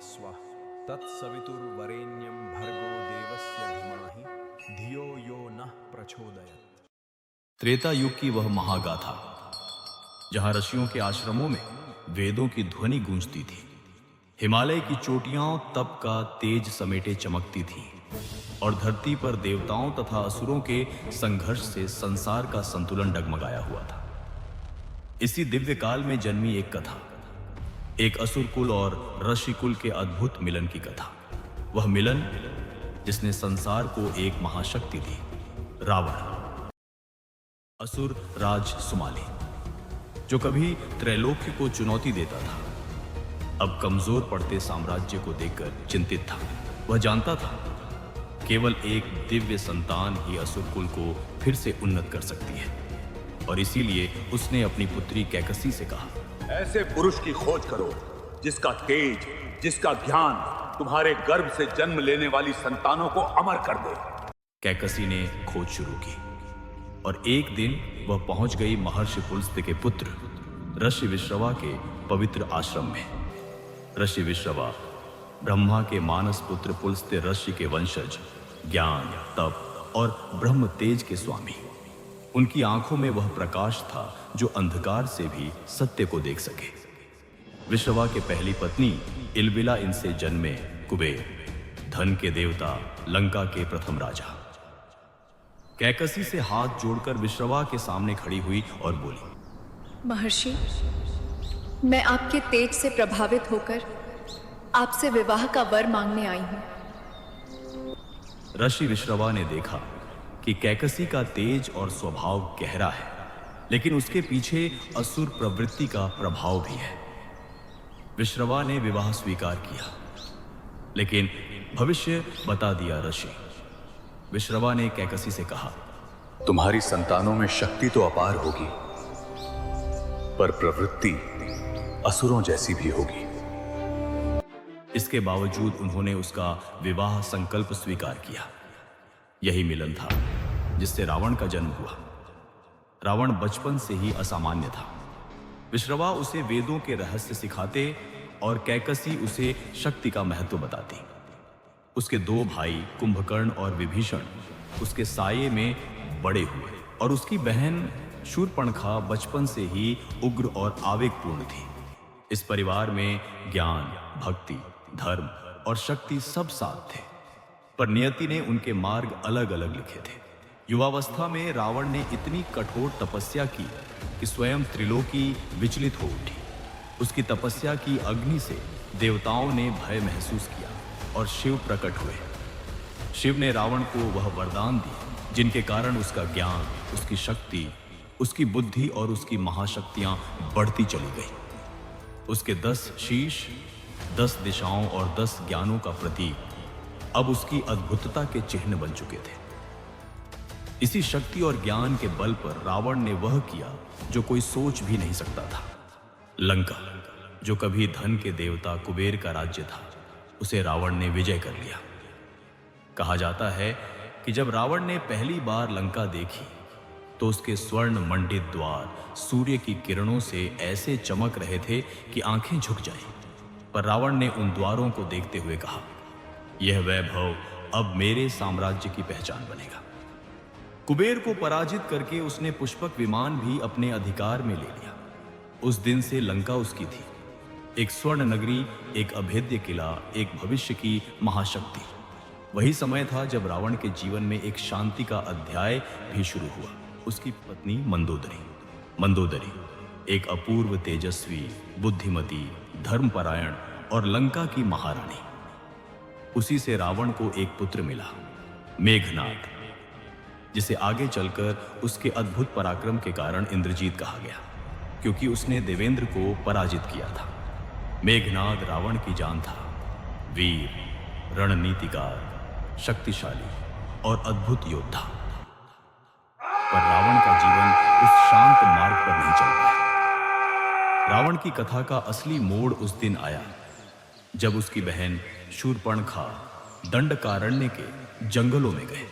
स्वः तत्सवितुर्वरेण्यं भर्गो देवस्य धीमहि धियो यो नः प्रचोदयात्। त्रेता युग की वह महागाथा जहां ऋषियों के आश्रमों में वेदों की ध्वनि गूंजती थी, हिमालय की चोटियां तप का तेज समेटे चमकती थीं और धरती पर देवताओं तथा असुरों के संघर्ष से संसार का संतुलन डगमगाया हुआ था। इसी दिव्य काल में जन्मी एक कथा, एक असुर कुल और ऋषि कुल के अद्भुत मिलन की कथा। वह मिलन जिसने संसार को एक महाशक्ति दी, रावण, असुर राज सुमाली, जो कभी त्रैलोक्य को चुनौती देता था, अब कमजोर पड़ते साम्राज्य को देखकर चिंतित था। वह जानता था केवल एक दिव्य संतान ही असुर कुल को फिर से उन्नत कर सकती है, और इसीलिए उसने अपनी पुत्री कैकसी से कहा, ऐसे पुरुष की खोज करो जिसका तेज, जिसका ज्ञान तुम्हारे गर्भ से जन्म लेने वाली संतानों को अमर कर दे। कैकसी ने खोज शुरू की और एक दिन वह पहुंच गई महर्षि पुलस्त्य के पुत्र ऋषि विश्रवा के पवित्र आश्रम में। ऋषि विश्रवा ब्रह्मा के मानस पुत्र पुलस्त्य ऋषि के वंशज, ज्ञान, तप और ब्रह्म तेज के स्वामी। उनकी आंखों में वह प्रकाश था जो अंधकार से भी सत्य को देख सके। विश्रवा के पहली पत्नी इलबिला इनसे जन्मे कुबेर, धन के देवता, लंका के प्रथम राजा। कैकसी से हाथ जोड़कर विश्रवा के सामने खड़ी हुई और बोली, महर्षि, मैं आपके तेज से प्रभावित होकर आपसे विवाह का वर मांगने आई हूं। ऋषि विश्रवा ने देखा कि कैकसी का तेज और स्वभाव गहरा है, लेकिन उसके पीछे असुर प्रवृत्ति का प्रभाव भी है। विश्रवा ने विवाह स्वीकार किया, लेकिन भविष्य बता दिया ऋषि। विश्रवा ने कैकसी से कहा, तुम्हारी संतानों में शक्ति तो अपार होगी, पर प्रवृत्ति असुरों जैसी भी होगी। इसके बावजूद उन्होंने उसका विवाह संकल्प स्वीकार किया। यही मिलन था जिससे रावण का जन्म हुआ। रावण बचपन से ही असामान्य था। विश्रवा उसे वेदों के रहस्य सिखाते और कैकसी उसे शक्ति का महत्व बताती। उसके दो भाई कुंभकर्ण और विभीषण उसके साये में बड़े हुए, और उसकी बहन शूर्पणखा बचपन से ही उग्र और आवेगपूर्ण थी। इस परिवार में ज्ञान, भक्ति, धर्म और शक्ति सब साथ थे, पर नियति ने उनके मार्ग अलग अलग लिखे थे। युवावस्था में रावण ने इतनी कठोर तपस्या की कि स्वयं त्रिलोकी विचलित हो उठी। उसकी तपस्या की अग्नि से देवताओं ने भय महसूस किया और शिव प्रकट हुए। शिव ने रावण को वह वरदान दिए जिनके कारण उसका ज्ञान, उसकी शक्ति, उसकी बुद्धि और उसकी महाशक्तियां बढ़ती चली गई। उसके 10 शीश, 10 दिशाओं और 10 ज्ञानों का प्रतीक अब उसकी अद्भुतता के चिन्ह बन चुके थे। इसी शक्ति और ज्ञान के बल पर रावण ने वह किया जो कोई सोच भी नहीं सकता था। लंका, जो कभी धन के देवता कुबेर का राज्य था, उसे रावण ने विजय कर लिया। कहा जाता है कि जब रावण ने पहली बार लंका देखी तो उसके स्वर्ण मंडित द्वार सूर्य की किरणों से ऐसे चमक रहे थे कि आंखें झुक जाएं। पर रावण ने उन द्वारों को देखते हुए कहा, यह वैभव अब मेरे साम्राज्य की पहचान बनेगा। कुबेर को पराजित करके उसने पुष्पक विमान भी अपने अधिकार में ले लिया। उस दिन से लंका उसकी थी, एक स्वर्ण नगरी, एक अभेद्य किला, एक भविष्य की महाशक्ति। वही समय था जब रावण के जीवन में एक शांति का अध्याय भी शुरू हुआ। उसकी पत्नी मंदोदरी एक अपूर्व, तेजस्वी, बुद्धिमती, धर्मपरायण और लंका की महारानी। उसी से रावण को एक पुत्र मिला, मेघनाद, जिसे आगे चलकर उसके अद्भुत पराक्रम के कारण इंद्रजीत कहा गया, क्योंकि उसने देवेंद्र को पराजित किया था। मेघनाद रावण की जान था, वीर, रणनीतिकार, शक्तिशाली और अद्भुत योद्धा। पर रावण का जीवन उस शांत मार्ग पर नहीं चल पाया। रावण की कथा का असली मोड़ उस दिन आया जब उसकी बहन शूर्पणखा दंडकारण्य के जंगलों में गए,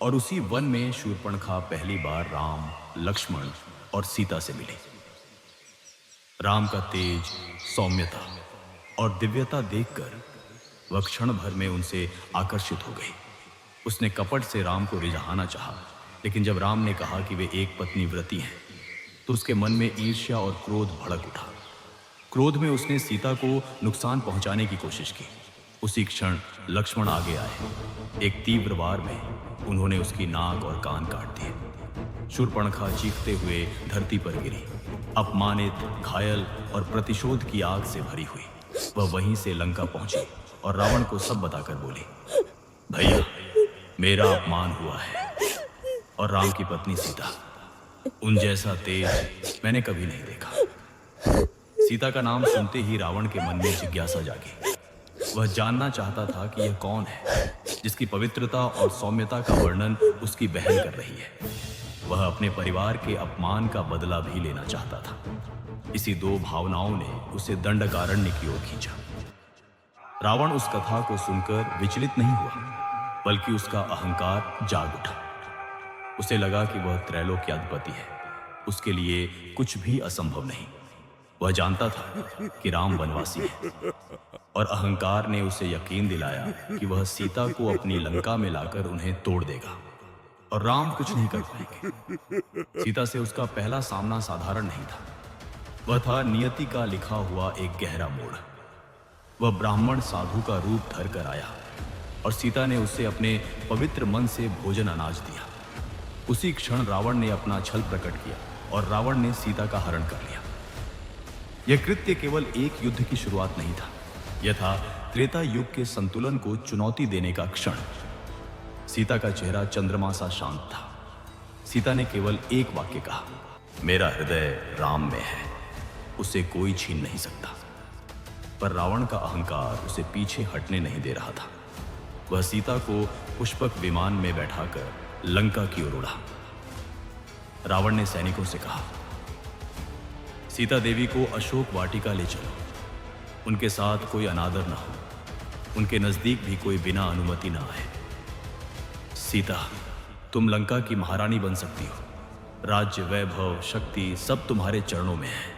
और उसी वन में शूर्पणखा पहली बार राम, लक्ष्मण और सीता से मिली। राम का तेज, सौम्यता और दिव्यता देखकर वह क्षण भर में उनसे आकर्षित हो गई। उसने कपट से राम को रिझाना चाहा, लेकिन जब राम ने कहा कि वे एक पत्नी व्रती हैं, तो उसके मन में ईर्ष्या और क्रोध भड़क उठा। क्रोध में उसने सीता को नुकसान पहुंचाने की कोशिश की। उसी क्षण लक्ष्मण आगे आए। एक तीव्र वार में उन्होंने उसकी नाक और कान काट दिए। शूर्पणखा चीखते हुए धरती पर गिरी, अपमानित, घायल और प्रतिशोध की आग से भरी हुई। वह वहीं से लंका पहुंची और रावण को सब बताकर बोली, भैया, मेरा अपमान हुआ है और राम की पत्नी सीता, उन जैसा तेज मैंने कभी नहीं देखा। सीता का नाम सुनते ही रावण के मन में जिज्ञासा जागी। वह जानना चाहता था कि यह कौन है जिसकी पवित्रता और सौम्यता का वर्णन उसकी बहन कर रही है। वह अपने परिवार के अपमान का बदला भी लेना चाहता था। इसी दो भावनाओं ने उसे दंडकारण्य की ओर खींचा। रावण उस कथा को सुनकर विचलित नहीं हुआ, बल्कि उसका अहंकार जाग उठा। उसे लगा कि वह त्रैलोक्याधिपति है, उसके लिए कुछ भी असंभव नहीं। वह जानता था कि राम वनवासी है, और अहंकार ने उसे यकीन दिलाया कि वह सीता को अपनी लंका में लाकर उन्हें तोड़ देगा और राम कुछ नहीं कर पाएंगे। सीता से उसका पहला सामना साधारण नहीं था। वह था नियति का लिखा हुआ एक गहरा मोड़। वह ब्राह्मण साधु का रूप धर कर आया और सीता ने उसे अपने पवित्र मन से भोजन अनाज दिया। उसी क्षण रावण ने अपना छल प्रकट किया और रावण ने सीता का हरण कर लिया। यह कृत्य केवल एक युद्ध की शुरुआत नहीं था, यह था त्रेता युग के संतुलन को चुनौती देने का क्षण। सीता का चेहरा चंद्रमा सा शांत था। सीता ने केवल एक वाक्य कहा, मेरा हृदय राम में है, उसे कोई छीन नहीं सकता। पर रावण का अहंकार उसे पीछे हटने नहीं दे रहा था। वह सीता को पुष्पक विमान में बैठाकर लंका की ओर उड़ा। रावण ने सैनिकों से कहा, सीता देवी को अशोक वाटिका ले चलो। उनके साथ कोई अनादर ना हो, उनके नजदीक भी कोई बिना अनुमति ना आए। सीता, तुम लंका की महारानी बन सकती हो। राज्य, वैभव, शक्ति सब तुम्हारे चरणों में है।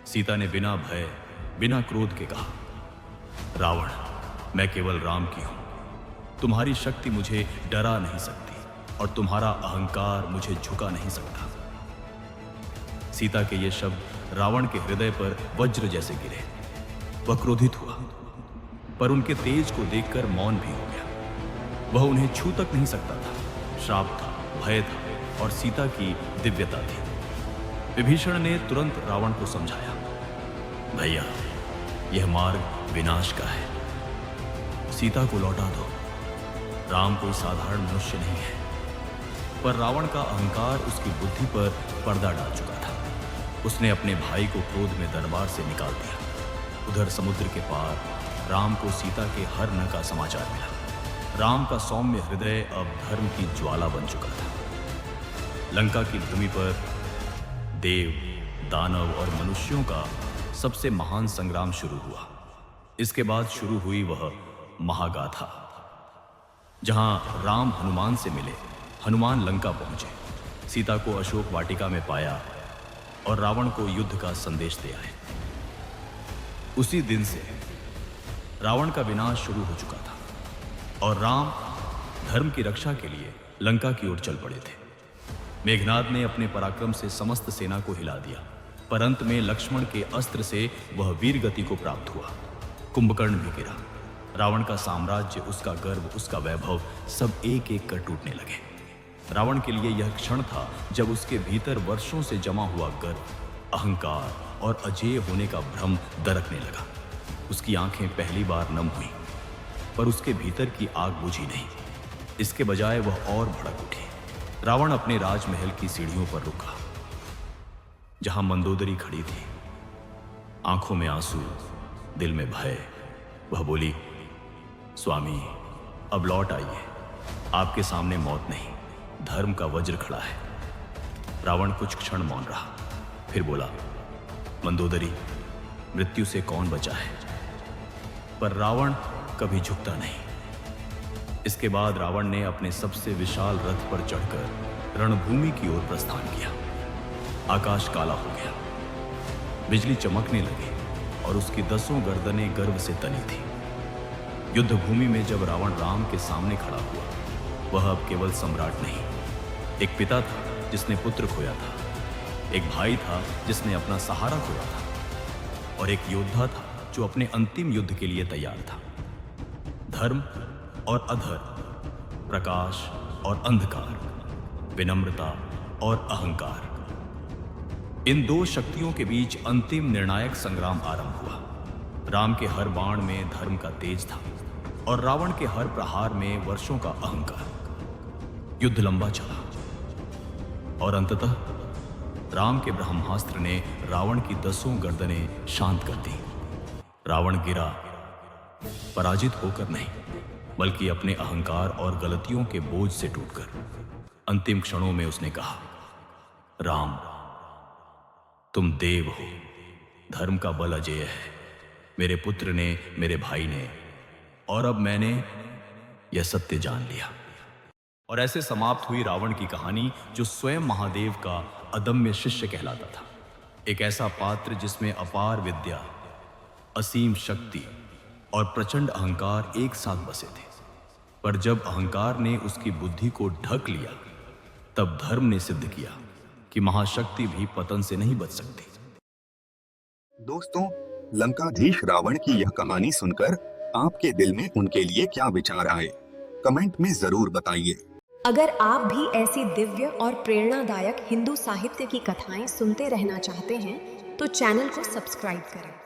सीता ने बिना भय, बिना क्रोध के कहा, रावण, मैं केवल राम की हूं। तुम्हारी शक्ति मुझे डरा नहीं सकती और तुम्हारा अहंकार मुझे झुका नहीं सकता। सीता के ये शब्द रावण के हृदय पर वज्र जैसे गिरे। वह क्रोधित हुआ, पर उनके तेज को देखकर मौन भी हो गया। वह उन्हें छू तक नहीं सकता था। श्राप था, भय था और सीता की दिव्यता थी। विभीषण ने तुरंत रावण को समझाया, भैया, यह मार्ग विनाश का है। सीता को लौटा दो। राम कोई साधारण मनुष्य नहीं है। पर रावण का अहंकार उसकी बुद्धि पर पर्दा डाल चुका था। उसने अपने भाई को क्रोध में दरबार से निकाल दिया। उधर समुद्र के पार राम को सीता के हर न का समाचार मिला। राम का सौम्य हृदय अब धर्म की ज्वाला बन चुका था। लंका की भूमि पर देव, दानव और मनुष्यों का सबसे महान संग्राम शुरू हुआ। इसके बाद शुरू हुई वह महागाथा, जहां राम हनुमान से मिले। हनुमान लंका पहुंचे, सीता को अशोक वाटिका में पाया और रावण को युद्ध का संदेश दे आए। उसी दिन से रावण का विनाश शुरू हो चुका था और राम धर्म की रक्षा के लिए लंका की ओर चल पड़े थे। मेघनाद ने अपने पराक्रम से समस्त सेना को हिला दिया, पर अंत में लक्ष्मण के अस्त्र से वह वीर गति को प्राप्त हुआ। कुंभकर्ण भी गिरा। रावण का साम्राज्य, उसका गर्व, उसका वैभव सब एक एक कर टूटने लगे। रावण के लिए यह क्षण था जब उसके भीतर वर्षों से जमा हुआ गर्व, अहंकार और अजेय होने का भ्रम दरकने लगा। उसकी आंखें पहली बार नम हुई, पर उसके भीतर की आग बुझी नहीं। इसके बजाय वह और भड़क उठी। रावण अपने राजमहल की सीढ़ियों पर रुका, जहां मंदोदरी खड़ी थी। आंखों में आंसू, दिल में भय। वह बोली, स्वामी, अब लौट आइए। आपके सामने मौत नहीं, धर्म का वज्र खड़ा है। रावण कुछ क्षण मौन रहा, फिर बोला, मंदोदरी, मृत्यु से कौन बचा है? पर रावण कभी झुकता नहीं। इसके बाद रावण ने अपने सबसे विशाल रथ पर चढ़कर रणभूमि की ओर प्रस्थान किया। आकाश काला हो गया, बिजली चमकने लगी और उसकी 10 गर्दनें गर्व से तनी थी। युद्ध भूमि में जब रावण राम के सामने खड़ा हुआ, वह अब केवल सम्राट नहीं, एक पिता था जिसने पुत्र खोया था, एक भाई था जिसने अपना सहारा खोया था, और एक योद्धा था जो अपने अंतिम युद्ध के लिए तैयार था। धर्म और अधर्म, प्रकाश और अंधकार, विनम्रता और अहंकार, इन दो शक्तियों के बीच अंतिम निर्णायक संग्राम आरंभ हुआ। राम के हर बाण में धर्म का तेज था और रावण के हर प्रहार में वर्षों का अहंकार। युद्ध लंबा चला और अंततः राम के ब्रह्मास्त्र ने रावण की 10 गर्दनें शांत कर दी। रावण गिरा, पराजित होकर नहीं, बल्कि अपने अहंकार और गलतियों के बोझ से टूटकर। अंतिम क्षणों में उसने कहा, राम, तुम देव हो, धर्म का बल अजेय है। मेरे पुत्र ने, मेरे भाई ने, और अब मैंने यह सत्य जान लिया। और ऐसे समाप्त हुई रावण की कहानी, जो स्वयं महादेव का अदम्य शिष्य कहलाता था। एक ऐसा पात्र जिसमें अपार विद्या, असीम शक्ति और प्रचंड अहंकार एक साथ बसे थे। पर जब अहंकार ने उसकी बुद्धि को ढक लिया, तब धर्म ने सिद्ध किया कि महाशक्ति भी पतन से नहीं बच सकती। दोस्तों, लंकाधीश रावण की यह कहानी सुनकर आपके दिल में उनके लिए क्या विचार आए, कमेंट में जरूर बताइए। अगर आप भी ऐसी दिव्य और प्रेरणादायक हिंदू साहित्य की कथाएं सुनते रहना चाहते हैं, तो चैनल को सब्सक्राइब करें